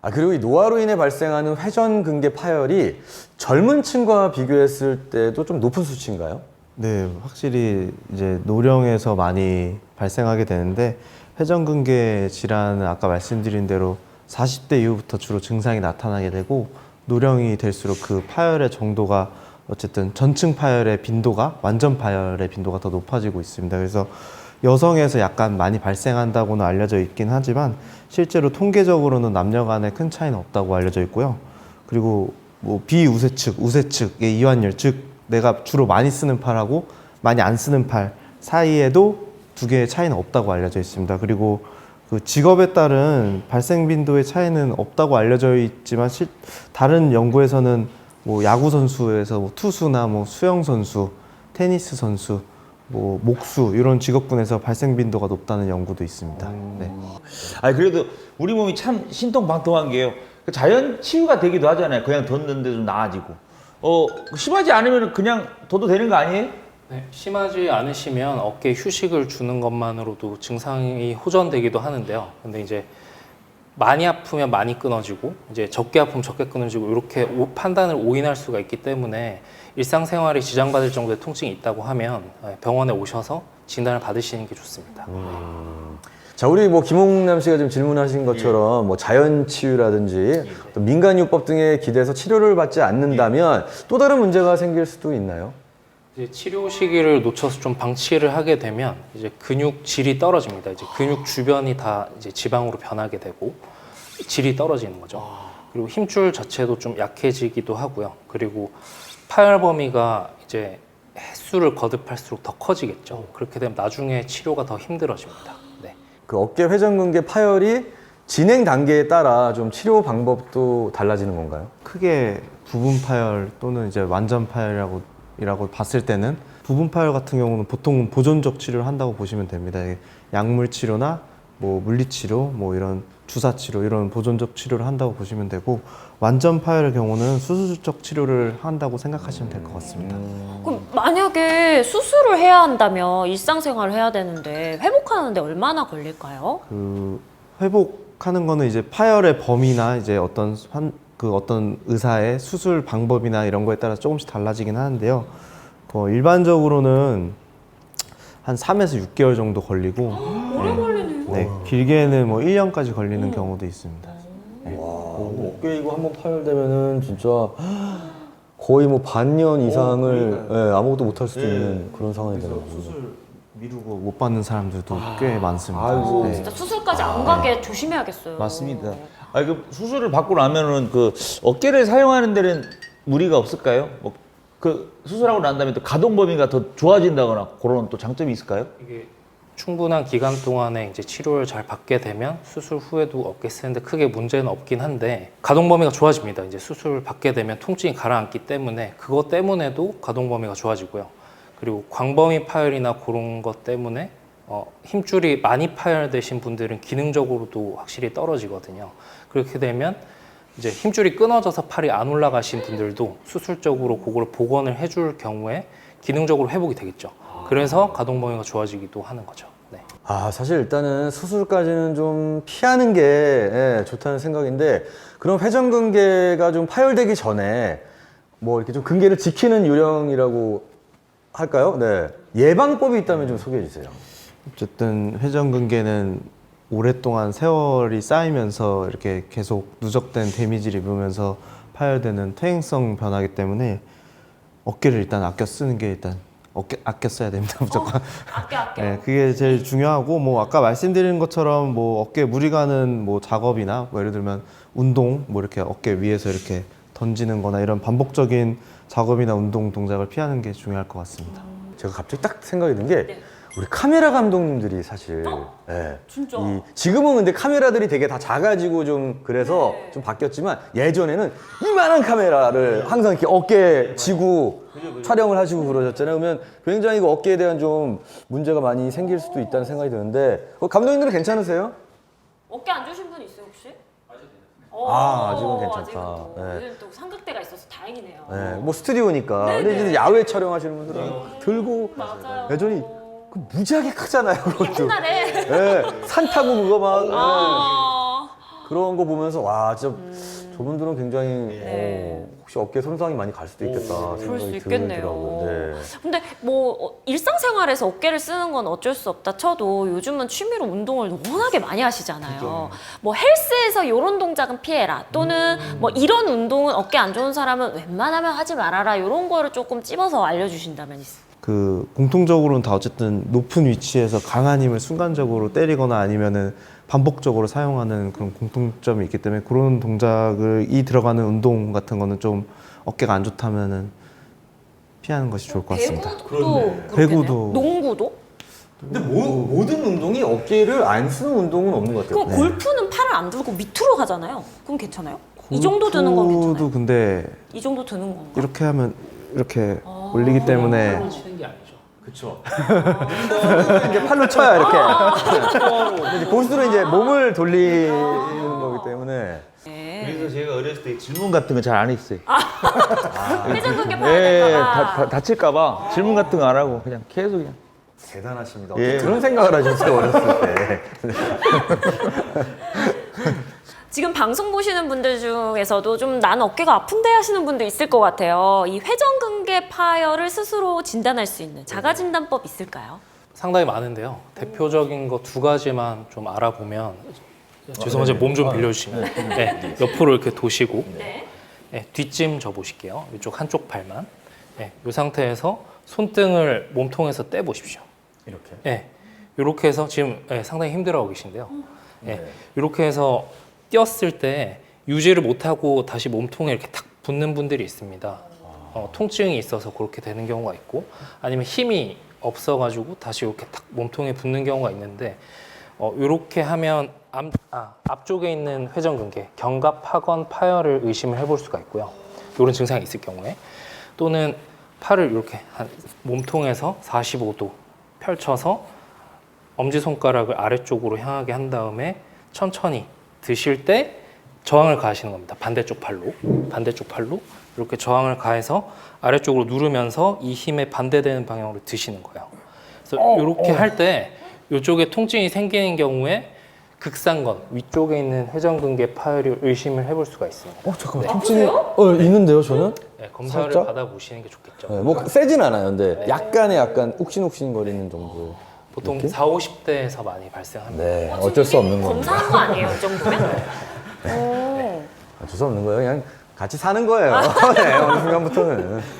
아, 그리고 이 노화로 인해 발생하는 회전근개 파열이 젊은 층과 비교했을 때도 좀 높은 수치인가요? 네, 확실히 이제 노령에서 많이 발생하게 되는데 회전근개 질환은 아까 말씀드린 대로 40대 이후부터 주로 증상이 나타나게 되고 노령이 될수록 그 파열의 정도가 어쨌든 전층 파열의 빈도가 완전 파열의 빈도가 더 높아지고 있습니다. 그래서 여성에서 약간 많이 발생한다고는 알려져 있긴 하지만 실제로 통계적으로는 남녀 간에 큰 차이는 없다고 알려져 있고요. 그리고 뭐 비우세측, 우세측의 이완율, 즉 내가 주로 많이 쓰는 팔하고 많이 안 쓰는 팔 사이에도 두 개의 차이는 없다고 알려져 있습니다. 그리고 그 직업에 따른 발생 빈도의 차이는 없다고 알려져 있지만 다른 연구에서는 뭐 야구 선수에서 뭐 투수나 뭐 수영 선수, 테니스 선수, 뭐 목수 이런 직업군에서 발생 빈도가 높다는 연구도 있습니다. 네. 아니 그래도 우리 몸이 참 신통방통한 게요. 자연 치유가 되기도 하잖아요. 그냥 뒀는데 좀 나아지고. 심하지 않으면 그냥 둬도 되는 거 아니에요? 네, 심하지 않으시면 어깨에 휴식을 주는 것만으로도 증상이 호전되기도 하는데요. 근데 이제 많이 아프면 많이 끊어지고 이제 적게 아프면 적게 끊어지고 이렇게 판단을 오인할 수가 있기 때문에 일상생활에 지장받을 정도의 통증이 있다고 하면 병원에 오셔서 진단을 받으시는 게 좋습니다. 자, 우리 뭐 김홍남 씨가 지금 질문하신 것처럼 뭐 자연 치유라든지 또 민간요법 등에 기대서 치료를 받지 않는다면 또 다른 문제가 생길 수도 있나요? 이제 치료 시기를 놓쳐서 좀 방치를 하게 되면 이제 근육 질이 떨어집니다. 이제 근육 주변이 다 이제 지방으로 변하게 되고 질이 떨어지는 거죠. 그리고 힘줄 자체도 좀 약해지기도 하고요. 그리고 파열 범위가 이제 횟수를 거듭할수록 더 커지겠죠. 그렇게 되면 나중에 치료가 더 힘들어집니다. 네. 그 어깨 회전근개 파열이 진행 단계에 따라 좀 치료 방법도 달라지는 건가요? 크게 부분 파열 또는 이제 완전 파열이라고 봤을 때는 부분 파열 같은 경우는 보통 보존적 치료를 한다고 보시면 됩니다. 약물 치료나 뭐 물리 치료, 뭐 이런 주사 치료 이런 보존적 치료를 한다고 보시면 되고 완전 파열의 경우는 수술적 치료를 한다고 생각하시면 될 것 같습니다. 그럼 만약에 수술을 해야 한다면 일상생활을 해야 되는데 회복하는데 얼마나 걸릴까요? 그 회복하는 거는 이제 파열의 범위나 이제 어떤 의사의 수술 방법이나 이런 거에 따라 조금씩 달라지긴 하는데요. 일반적으로는 한 3에서 6개월 정도 걸리고 오래 걸리네요. 네, 길게는 뭐 1년까지 걸리는 경우도 있습니다. 어깨 이거 한번 파열되면은 진짜 거의 뭐 반년 이상을 아무것도 못할 수도 있는 그런 상황이 되더라고요. 수술 미루고 못 받는 사람들도 꽤 많습니다. 아이고. 네. 진짜 수술까지 안 가게 조심해야겠어요. 맞습니다. 아니 그 수술을 받고 나면은 그 어깨를 사용하는 데는 무리가 없을까요? 뭐 그 수술하고 난 다음에 또 가동 범위가 더 좋아진다거나 그런 또 장점이 있을까요? 이게 충분한 기간 동안에 이제 치료를 잘 받게 되면 수술 후에도 어깨 쓰는데 크게 문제는 없긴 한데 가동 범위가 좋아집니다. 이제 수술을 받게 되면 통증이 가라앉기 때문에 그것 때문에도 가동 범위가 좋아지고요. 그리고 광범위 파열이나 그런 것 때문에 힘줄이 많이 파열되신 분들은 기능적으로도 확실히 떨어지거든요. 그렇게 되면 이제 힘줄이 끊어져서 팔이 안 올라가신 분들도 수술적으로 그걸 복원을 해줄 경우에 기능적으로 회복이 되겠죠. 그래서 가동 범위가 좋아지기도 하는 거죠. 네. 사실 일단은 수술까지는 좀 피하는 게 좋다는 생각인데 그럼 회전근개가 좀 파열되기 전에 뭐 이렇게 좀 근개를 지키는 요령이라고 할까요? 네. 예방법이 있다면 좀 소개해 주세요. 어쨌든 회전근개는 오랫동안 세월이 쌓이면서 이렇게 계속 누적된 데미지를 입으면서 파열되는 퇴행성 변화이기 때문에 어깨를 일단 아껴 쓰는 게 일단 아껴 써야 됩니다. 무조건. 아껴. 네, 그게 제일 중요하고 뭐 아까 말씀드린 것처럼 뭐 어깨에 무리 가는 뭐 작업이나 뭐 예를 들면 운동 뭐 이렇게 어깨 위에서 이렇게 던지는 거나 이런 반복적인 작업이나 운동 동작을 피하는 게 중요할 것 같습니다. 제가 갑자기 딱 생각이 든 게 네. 우리 카메라 감독님들이 사실 진짜? 지금은 근데 카메라들이 되게 다 작아지고 좀 그래서 좀 바뀌었지만 예전에는 이만한 카메라를 항상 이렇게 어깨에 쥐고 촬영을 하시고 그러셨잖아요. 그러면 굉장히 그 어깨에 대한 좀 문제가 많이 생길 수도 있다는 생각이 드는데 감독님들은 괜찮으세요? 어깨 안 주신 분 있어요 혹시? 아직은 괜찮다. 아직은 또. 네. 요즘 또 삼각대가 있어서 다행이네요. 네, 뭐 스튜디오니까. 근데 이제 야외 촬영하시는 분들은 들고 맞아요. 여전히 그 무지하게 크잖아요. 그것도. 옛날에 네, 산 타고 그거 막. 아, 그런 거 보면서 와 진짜 저분들은 굉장히 네. 혹시 어깨 손상이 많이 갈 수도 있겠다 그럴 수 생각이 있겠네요. 들더라고요. 네. 근데 뭐 일상생활에서 어깨를 쓰는 건 어쩔 수 없다 쳐도 요즘은 취미로 운동을 워낙에 많이 하시잖아요. 뭐 헬스에서 이런 동작은 피해라 또는 뭐 이런 운동은 어깨 안 좋은 사람은 웬만하면 하지 말아라 이런 거를 조금 찝어서 알려주신다면 그 공통적으로는 다 어쨌든 높은 위치에서 강한 힘을 순간적으로 때리거나 아니면은 반복적으로 사용하는 그런 공통점이 있기 때문에 그런 동작이 들어가는 운동 같은 거는 좀 어깨가 안 좋다면은 피하는 것이 좋을 것 같습니다. 배구도 배구도. 농구도? 근데 모든 운동이 어깨를 안 쓰는 운동은 없는 것 같아요. 그럼 골프는 팔을 안 들고 밑으로 하잖아요. 그럼 괜찮아요? 이 정도 드는 건 골프도 괜찮아요? 근데 이 정도 드는 건가? 이렇게 하면 이렇게 올리기 때문에 치는 게 아니죠. 그렇죠. 이제 팔로 쳐야 이렇게. 이제 고수는 이제 몸을 돌리는 거기 때문에. 네. 그래서 제가 어렸을 때 질문 같은 거 잘 안 했어요. 회전근개 팔 예, 될까봐. 다칠까봐 질문 같은 거 안 하고 그냥 계속 그냥. 대단하십니다. 예. 어떻게 그런 생각을 하셨어요 어렸을 때. 지금 방송 보시는 분들 중에서도 좀 난 어깨가 아픈데 하시는 분도 있을 것 같아요. 이 회전근개 파열을 스스로 진단할 수 있는 자가진단법 있을까요? 상당히 많은데요. 대표적인 거 두 가지만 좀 알아보면 죄송하지만 몸 좀 빌려주시면 네, 옆으로 이렇게 도시고 네. 네, 뒷짐 져 보실게요. 이쪽 한쪽 발만. 네, 이 상태에서 손등을 몸통에서 떼 보십시오. 이렇게. 네, 이렇게 해서 지금 네, 상당히 힘들어하고 계신데요. 네, 이렇게 해서 뛰었을 때 유지를 못하고 다시 몸통에 이렇게 탁 붙는 분들이 있습니다. 통증이 있어서 그렇게 되는 경우가 있고 아니면 힘이 없어가지고 다시 이렇게 탁 몸통에 붙는 경우가 있는데 이렇게 하면 앞쪽에 있는 회전근개, 견갑 파건 파열을 의심을 해볼 수가 있고요. 이런 증상이 있을 경우에 또는 팔을 이렇게 한 몸통에서 45도 펼쳐서 엄지손가락을 아래쪽으로 향하게 한 다음에 천천히 드실 때 저항을 가하시는 겁니다. 반대쪽 팔로 이렇게 저항을 가해서 아래쪽으로 누르면서 이 힘에 반대되는 방향으로 드시는 거예요. 그래서 이렇게 할 때 이쪽에 통증이 생기는 경우에 극상건 위쪽에 있는 회전근개 파열을 의심을 해볼 수가 있습니다. 잠깐만 통증이 있는데요 저는? 네, 검사를 살짝? 받아보시는 게 좋겠죠. 네, 뭐 세진 않아요. 근데 약간 욱신욱신거리는 정도. 보통 이렇게? 40, 50대에서 많이 발생합니다. 네, 어쩔 수 없는 겁니다. 검사한 거 아니에요, 이 정도면? 오. 어쩔 수 없는 거예요. 그냥 같이 사는 거예요. 네, 어느 순간부터는.